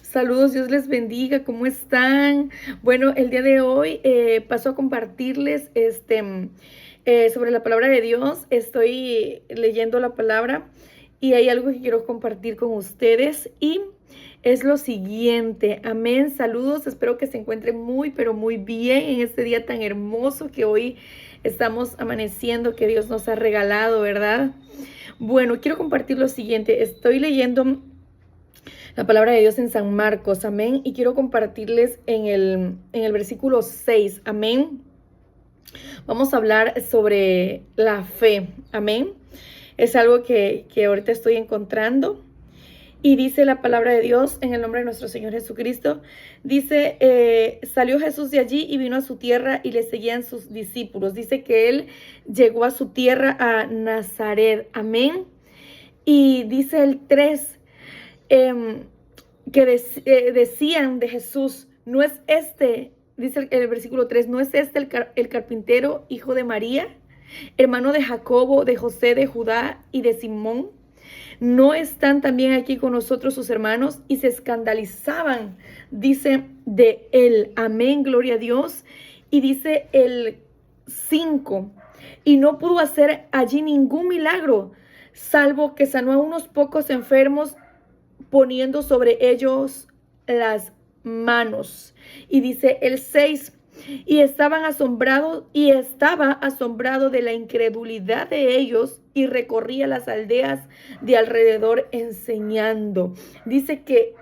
Saludos, Dios les bendiga, ¿cómo están? Bueno, el día de hoy paso a compartirles sobre la palabra de Dios. Estoy leyendo la palabra y hay algo que quiero compartir con ustedes y es lo siguiente. Amén, saludos, espero que se encuentren muy, pero muy bien en este día tan hermoso que hoy estamos amaneciendo, que Dios nos ha regalado, ¿verdad? Bueno, quiero compartir lo siguiente. Estoy leyendo la palabra de Dios en San Marcos, amén. Y quiero compartirles en el versículo 6, amén. Vamos a hablar sobre la fe, amén. Es algo que ahorita estoy encontrando. Y dice la palabra de Dios en el nombre de nuestro Señor Jesucristo. Dice, salió Jesús de allí y vino a su tierra y le seguían sus discípulos. Dice que él llegó a su tierra, a Nazaret, amén. Y dice el 3, decían de Jesús, no es este, dice el versículo 3, no es este el carpintero, hijo de María, hermano de Jacobo, de José, de Judá y de Simón. ¿No están también aquí con nosotros sus hermanos? Y se escandalizaban, dice, de él. Amén, gloria a Dios. Y dice el 5, y no pudo hacer allí ningún milagro, salvo que sanó a unos pocos enfermos poniendo sobre ellos las manos. Y dice el 6, y estaba asombrado de la incredulidad de ellos y recorría las aldeas de alrededor enseñando. Dice que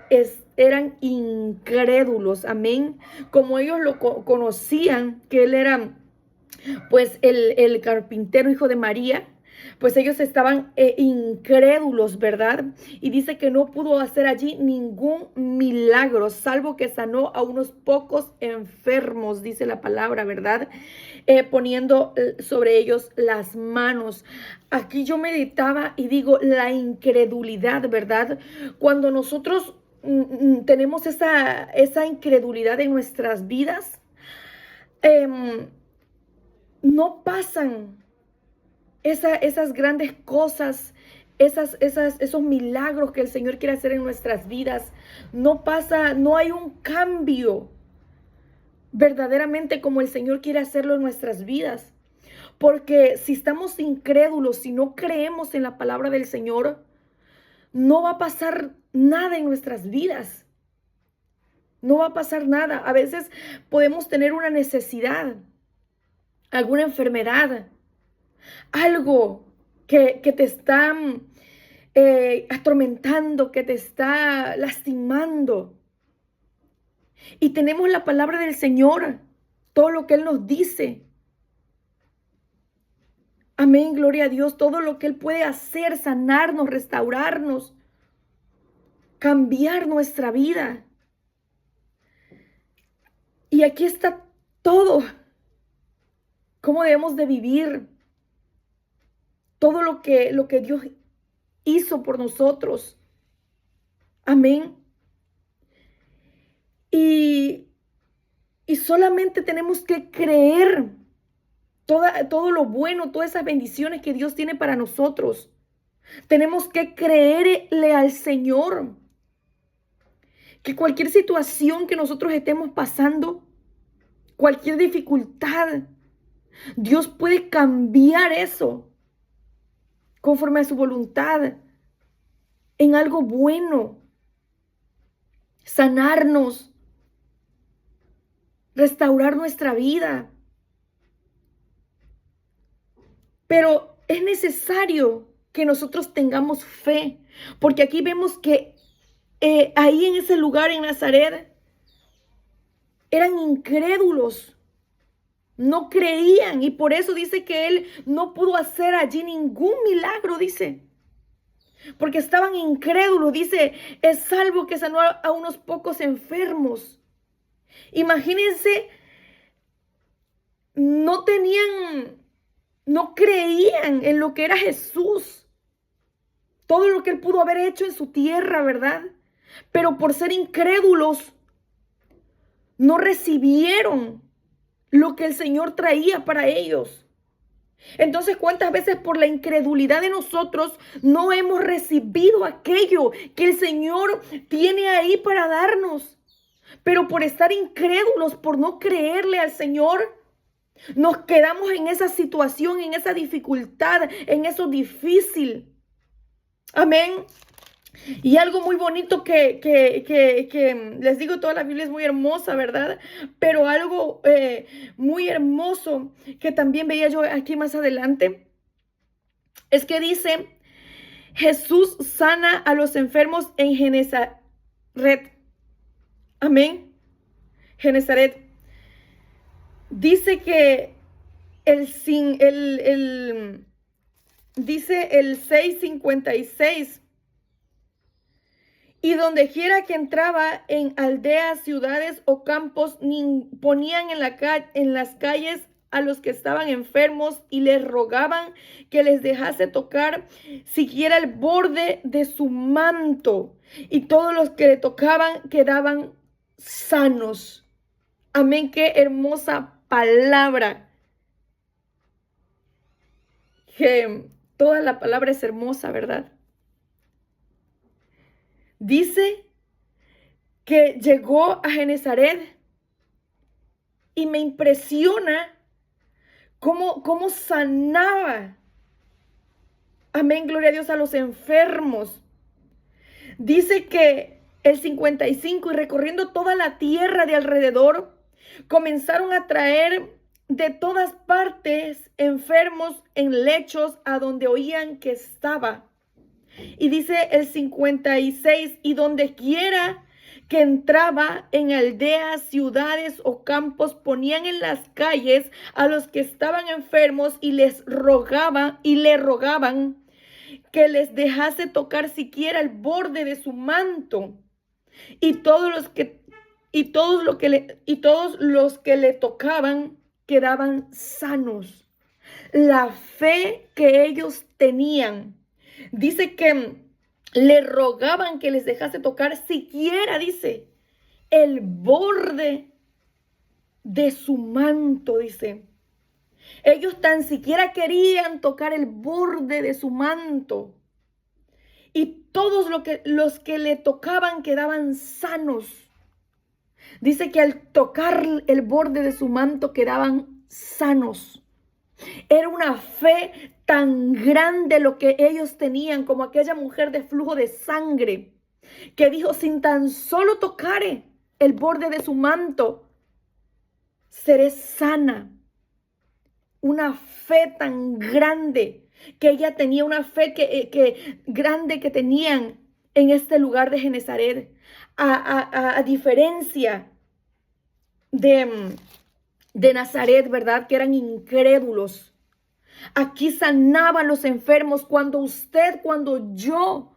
eran incrédulos, amén. Como ellos lo conocían, que él era pues el carpintero, hijo de María, pues ellos estaban incrédulos, ¿verdad? Y dice que no pudo hacer allí ningún milagro, salvo que sanó a unos pocos enfermos, dice la palabra, ¿verdad? Poniendo sobre ellos las manos. Aquí yo meditaba y digo, la incredulidad, ¿verdad? Cuando nosotros tenemos esa incredulidad en nuestras vidas, no pasan esas grandes cosas, esos milagros que el Señor quiere hacer en nuestras vidas. No pasa, no hay un cambio verdaderamente como el Señor quiere hacerlo en nuestras vidas. Porque si estamos incrédulos, si no creemos en la palabra del Señor, no va a pasar nada en nuestras vidas. No va a pasar nada. A veces podemos tener una necesidad, alguna enfermedad, algo que te está atormentando, que te está lastimando. Y tenemos la palabra del Señor, todo lo que Él nos dice. Amén, gloria a Dios, todo lo que Él puede hacer, sanarnos, restaurarnos, cambiar nuestra vida. Y aquí está todo, cómo debemos de vivir, todo lo que Dios hizo por nosotros. Amén. Y solamente tenemos que creer todo lo bueno, todas esas bendiciones que Dios tiene para nosotros. Tenemos que creerle al Señor. Que cualquier situación que nosotros estemos pasando, cualquier dificultad, Dios puede cambiar eso conforme a su voluntad en algo bueno, sanarnos, restaurar nuestra vida. Pero es necesario que nosotros tengamos fe, porque aquí vemos que ahí en ese lugar en Nazaret eran incrédulos, no creían, y por eso dice que él no pudo hacer allí ningún milagro, dice, porque estaban incrédulos. Dice, es salvo que sanó a unos pocos enfermos. Imagínense, no creían en lo que era Jesús, todo lo que él pudo haber hecho en su tierra, ¿verdad? Pero por ser incrédulos, no recibieron lo que el Señor traía para ellos. Entonces, ¿cuántas veces por la incredulidad de nosotros no hemos recibido aquello que el Señor tiene ahí para darnos? Pero por estar incrédulos, por no creerle al Señor, nos quedamos en esa situación, en esa dificultad, en eso difícil. Amén. Y algo muy bonito que les digo, toda la Biblia es muy hermosa, ¿verdad? Pero algo muy hermoso que también veía yo aquí más adelante es que dice, Jesús sana a los enfermos en Genezaret. Amén. Genezaret. Dice que dice el 6:56. Y donde quiera que entraba, en aldeas, ciudades o campos, ponían en las calles a los que estaban enfermos y les rogaban que les dejase tocar siquiera el borde de su manto. Y todos los que le tocaban quedaban sanos. Amén, qué hermosa palabra. Que toda la palabra es hermosa, ¿verdad? Dice que llegó a Genezaret y me impresiona cómo sanaba. Amén, gloria a Dios, a los enfermos. Dice que el 55, y recorriendo toda la tierra de alrededor, comenzaron a traer de todas partes enfermos en lechos a donde oían que estaba. Y dice el 56, y donde quiera que entraba, en aldeas, ciudades o campos, ponían en las calles a los que estaban enfermos y le rogaban que les dejase tocar siquiera el borde de su manto. Y todos los que le tocaban quedaban sanos. La fe que ellos tenían. Dice que le rogaban que les dejase tocar siquiera, dice, el borde de su manto, dice. Ellos tan siquiera querían tocar el borde de su manto. Y todos los que le tocaban quedaban sanos. Dice que al tocar el borde de su manto quedaban sanos. Era una fe tan grande lo que ellos tenían, como aquella mujer de flujo de sangre, que dijo, sin tan solo tocare el borde de su manto, seré sana. Una fe tan grande, que ella tenía una fe grande que tenían en este lugar de Genezaret, a diferencia de Nazaret, ¿verdad? Que eran incrédulos. Aquí sanaban los enfermos. Cuando yo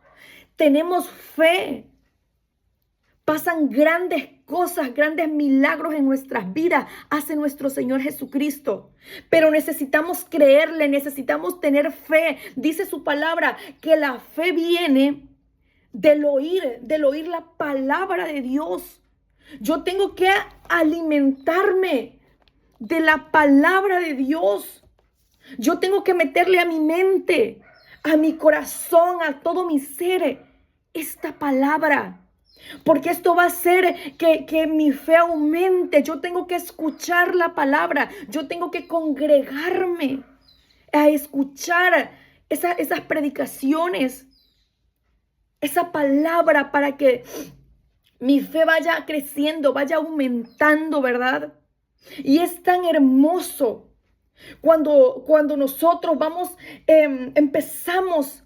tenemos fe, pasan grandes cosas, grandes milagros en nuestras vidas, hace nuestro Señor Jesucristo. Pero necesitamos creerle, necesitamos tener fe. Dice su palabra que la fe viene del oír la palabra de Dios. Yo tengo que alimentarme de la palabra de Dios. Yo tengo que meterle a mi mente, a mi corazón, a todo mi ser, esta palabra. Porque esto va a hacer que mi fe aumente. Yo tengo que escuchar la palabra. Yo tengo que congregarme a escuchar esas predicaciones, esa palabra, para que mi fe vaya creciendo, vaya aumentando, ¿verdad? Y es tan hermoso cuando nosotros empezamos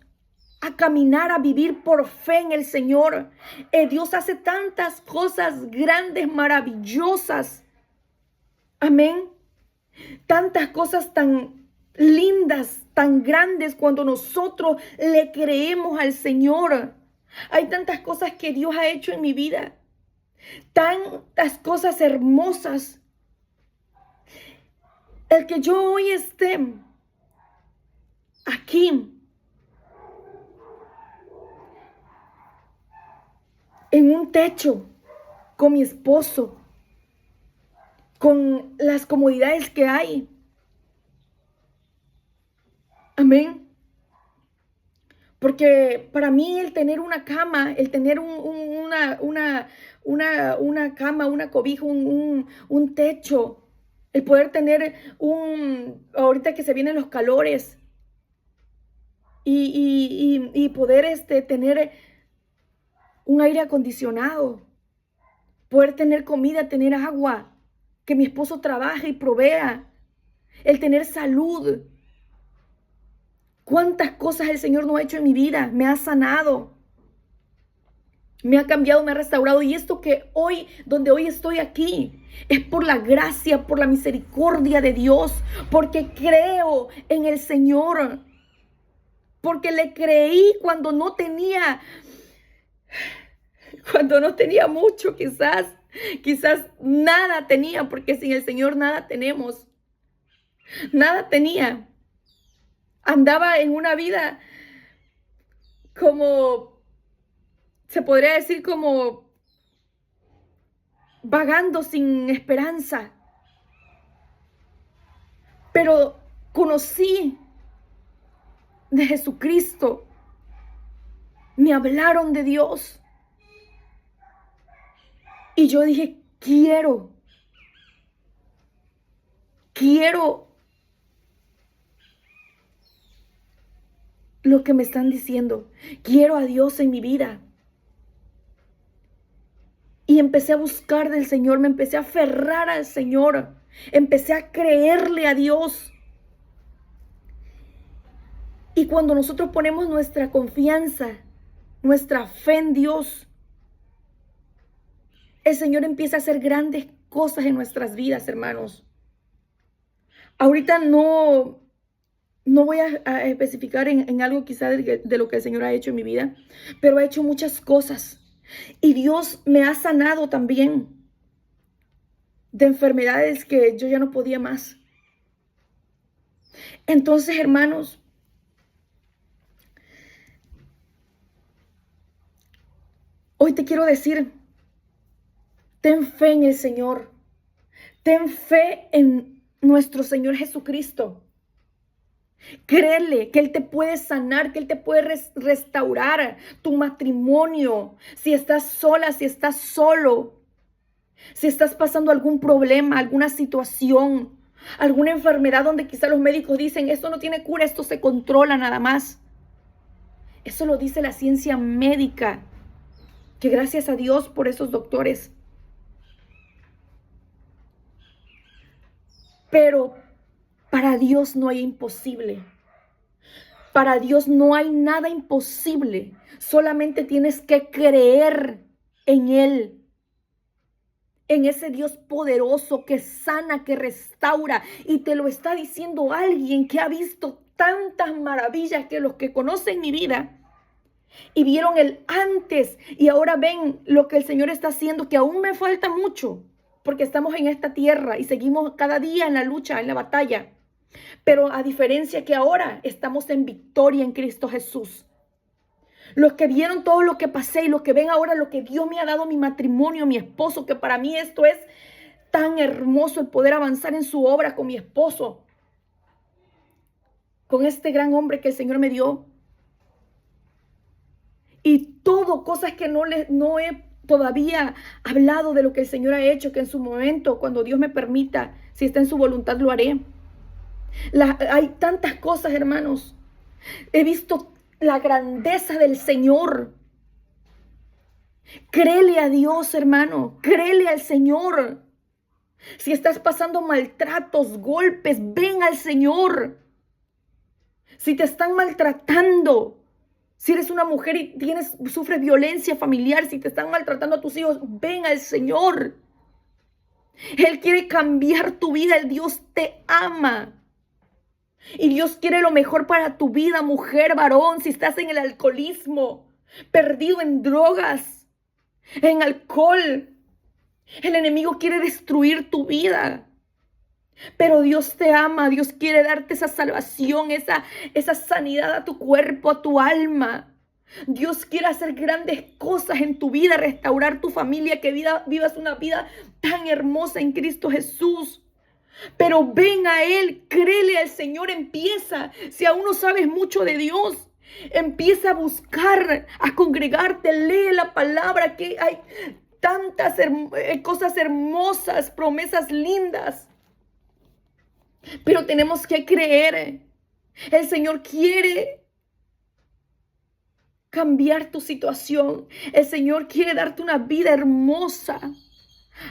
a caminar, a vivir por fe en el Señor. Dios hace tantas cosas grandes, maravillosas. Amén. Tantas cosas tan lindas, tan grandes cuando nosotros le creemos al Señor. Hay tantas cosas que Dios ha hecho en mi vida. Tantas cosas hermosas. El que yo hoy esté aquí en un techo con mi esposo, con las comodidades que hay, Amén. Porque para mí el tener una cama, el tener una cama, una cobija, un techo, el poder tener ahorita que se vienen los calores y poder tener un aire acondicionado, poder tener comida, tener agua, que mi esposo trabaje y provea, el tener salud. ¿Cuántas cosas el Señor no ha hecho en mi vida? Me ha sanado, me ha cambiado, me ha restaurado. Y esto que hoy, donde hoy estoy aquí, es por la gracia, por la misericordia de Dios, porque creo en el Señor, porque le creí cuando no tenía mucho, quizás nada tenía, porque sin el Señor nada tenemos, nada tenía. Andaba en una vida como, se podría decir, como vagando sin esperanza. Pero conocí de Jesucristo, me hablaron de Dios. Y yo dije, quiero lo que me están diciendo. Quiero a Dios en mi vida. Y empecé a buscar del Señor, me empecé a aferrar al Señor, empecé a creerle a Dios. Y cuando nosotros ponemos nuestra confianza, nuestra fe en Dios, el Señor empieza a hacer grandes cosas en nuestras vidas, hermanos. Ahorita no voy a especificar en algo quizá de lo que el Señor ha hecho en mi vida, pero ha hecho muchas cosas. Y Dios me ha sanado también de enfermedades que yo ya no podía más. Entonces, hermanos, hoy te quiero decir, ten fe en el Señor. Ten fe en nuestro Señor Jesucristo. Créele que Él te puede sanar, que Él te puede restaurar tu matrimonio. Si estás sola, si estás solo, si estás pasando algún problema, alguna situación, alguna enfermedad donde quizá los médicos dicen, esto no tiene cura, esto se controla nada más. Eso lo dice la ciencia médica, que gracias a Dios por esos doctores. Pero para Dios no hay imposible. Para Dios no hay nada imposible. Solamente tienes que creer en Él. En ese Dios poderoso que sana, que restaura. Y te lo está diciendo alguien que ha visto tantas maravillas, que los que conocen mi vida y vieron el antes y ahora ven lo que el Señor está haciendo, que aún me falta mucho, porque estamos en esta tierra y seguimos cada día en la lucha, en la batalla. Pero a diferencia que ahora estamos en victoria en Cristo Jesús. Los que vieron todo lo que pasé y los que ven ahora lo que Dios me ha dado, mi matrimonio, mi esposo, que para mí esto es tan hermoso, el poder avanzar en su obra con mi esposo, con este gran hombre que el Señor me dio. Y todo, cosas que no he todavía hablado de lo que el Señor ha hecho, que en su momento, cuando Dios me permita, si está en su voluntad, lo haré. Hay tantas cosas, hermanos. He visto la grandeza del Señor. Créele a Dios, hermano. Créele al Señor. Si estás pasando maltratos, golpes, ven al Señor. Si te están maltratando, si eres una mujer y sufres violencia familiar, si te están maltratando a tus hijos, ven al Señor. Él quiere cambiar tu vida. El Dios te ama. Y Dios quiere lo mejor para tu vida, mujer, varón. Si estás en el alcoholismo, perdido en drogas, en alcohol, el enemigo quiere destruir tu vida. Pero Dios te ama. Dios quiere darte esa salvación, esa sanidad a tu cuerpo, a tu alma. Dios quiere hacer grandes cosas en tu vida, restaurar tu familia, que vivas una vida tan hermosa en Cristo Jesús. Pero ven a Él, créele al Señor, empieza. Si aún no sabes mucho de Dios, empieza a buscar, a congregarte, lee la palabra, que hay tantas cosas hermosas, promesas lindas. Pero tenemos que creer. El Señor quiere cambiar tu situación. El Señor quiere darte una vida hermosa.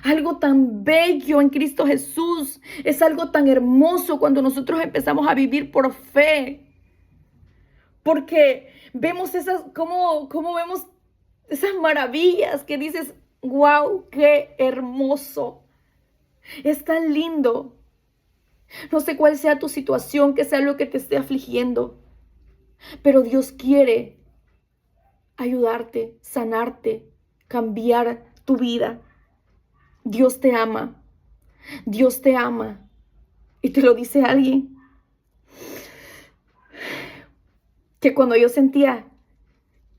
Algo tan bello en Cristo Jesús. Es algo tan hermoso cuando nosotros empezamos a vivir por fe. Porque vemos cómo vemos esas maravillas que dices, wow, qué hermoso. Es tan lindo. No sé cuál sea tu situación, que sea lo que te esté afligiendo. Pero Dios quiere ayudarte, sanarte, cambiar tu vida. Dios te ama. Dios te ama. Y te lo dice alguien que cuando yo sentía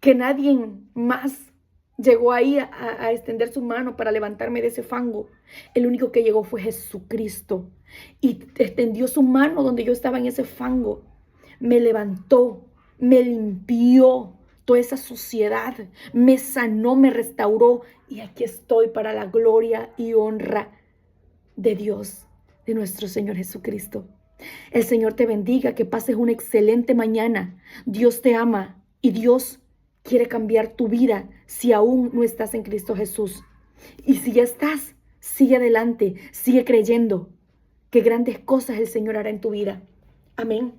que nadie más llegó ahí a extender su mano para levantarme de ese fango, el único que llegó fue Jesucristo. Y extendió su mano donde yo estaba en ese fango. Me levantó, me limpió toda esa suciedad, me sanó, me restauró. Y aquí estoy para la gloria y honra de Dios, de nuestro Señor Jesucristo. El Señor te bendiga, que pases una excelente mañana. Dios te ama y Dios quiere cambiar tu vida si aún no estás en Cristo Jesús. Y si ya estás, sigue adelante, sigue creyendo que grandes cosas el Señor hará en tu vida. Amén.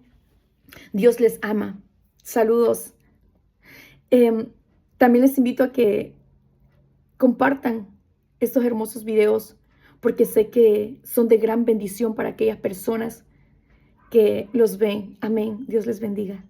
Dios les ama. Saludos. También les invito a que compartan estos hermosos videos, porque sé que son de gran bendición para aquellas personas que los ven. Amén. Dios les bendiga.